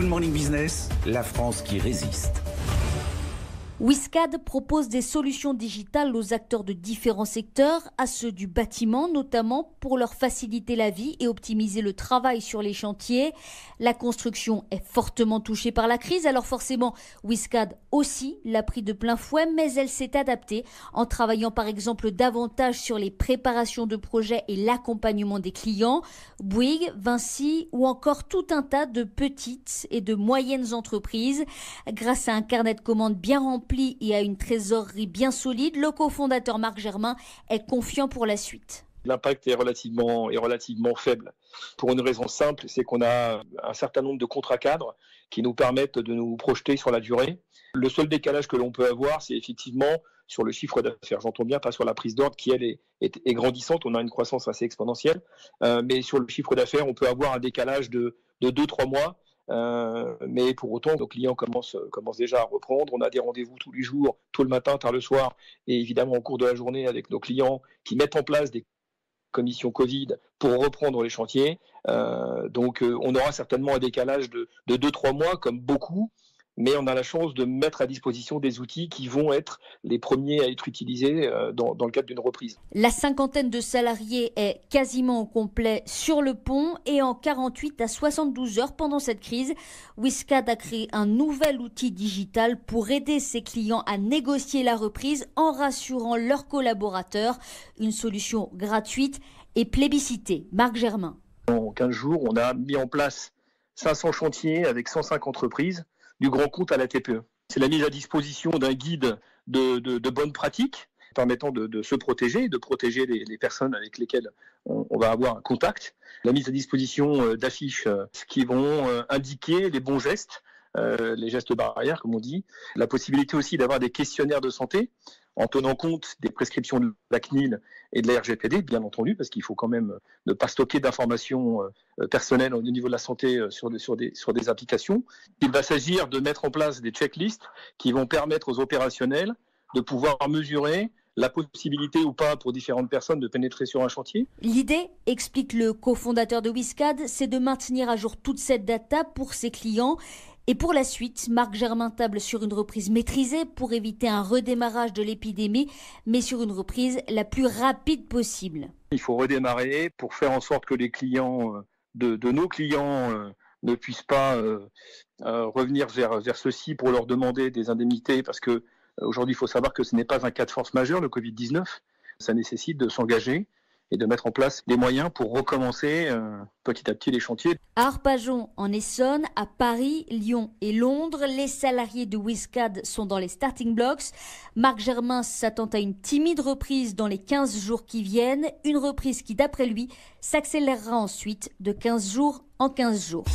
Good Morning Business, la France qui résiste. Wizcad propose des solutions digitales aux acteurs de différents secteurs, à ceux du bâtiment notamment, pour leur faciliter la vie et optimiser le travail sur les chantiers. La construction est fortement touchée par la crise, alors forcément Wizcad aussi l'a pris de plein fouet, mais elle s'est adaptée en travaillant par exemple davantage sur les préparations de projets et l'accompagnement des clients. Bouygues, Vinci ou encore tout un tas de petites et de moyennes entreprises. Grâce à un carnet de commandes bien rempli et à une trésorerie bien solide, le cofondateur Marc Germain est confiant pour la suite. L'impact est relativement faible. Pour une raison simple, c'est qu'on a un certain nombre de contrats cadres qui nous permettent de nous projeter sur la durée. Le seul décalage que l'on peut avoir, c'est effectivement sur le chiffre d'affaires. J'entends bien, pas sur la prise d'ordre qui, elle, est grandissante. On a une croissance assez exponentielle. Mais sur le chiffre d'affaires, on peut avoir un décalage de 2-3 mois. Mais pour autant, nos clients commencent déjà à reprendre. On a des rendez-vous tous les jours, tôt le matin, tard le soir, et évidemment au cours de la journée avec nos clients qui mettent en place des commissions Covid pour reprendre les chantiers. Donc on aura certainement un décalage de 2-3 mois comme beaucoup, mais on a la chance de mettre à disposition des outils qui vont être les premiers à être utilisés dans le cadre d'une reprise. La cinquantaine de salariés est quasiment au complet sur le pont et en 48 à 72 heures pendant cette crise, Wizcad a créé un nouvel outil digital pour aider ses clients à négocier la reprise en rassurant leurs collaborateurs. Une solution gratuite et plébiscitée. Marc Germain. En 15 jours, on a mis en place 500 chantiers avec 105 entreprises, du grand compte à la TPE. C'est la mise à disposition d'un guide de bonnes pratiques permettant de se protéger, de protéger les personnes avec lesquelles on va avoir un contact. La mise à disposition d'affiches qui vont indiquer les bons gestes, les gestes barrières comme on dit. La possibilité aussi d'avoir des questionnaires de santé en tenant compte des prescriptions de la CNIL et de la RGPD, bien entendu, parce qu'il faut quand même ne pas stocker d'informations personnelles au niveau de la santé sur des applications. Il va s'agir de mettre en place des checklists qui vont permettre aux opérationnels de pouvoir mesurer la possibilité ou pas pour différentes personnes de pénétrer sur un chantier. L'idée, explique le cofondateur de Wizcad, c'est de maintenir à jour toute cette data pour ses clients. Et pour la suite, Marc Germain table sur une reprise maîtrisée pour éviter un redémarrage de l'épidémie, mais sur une reprise la plus rapide possible. Il faut redémarrer pour faire en sorte que les clients de nos clients ne puissent pas revenir vers ceux-ci pour leur demander des indemnités, parce que aujourd'hui, il faut savoir que ce n'est pas un cas de force majeure, le Covid-19. Ça nécessite de s'engager et de mettre en place des moyens pour recommencer petit à petit les chantiers. À Arpajon, en Essonne, à Paris, Lyon et Londres, les salariés de Wizcad sont dans les starting blocks. Marc Germain s'attend à une timide reprise dans les 15 jours qui viennent, une reprise qui, d'après lui, s'accélérera ensuite de 15 jours en 15 jours.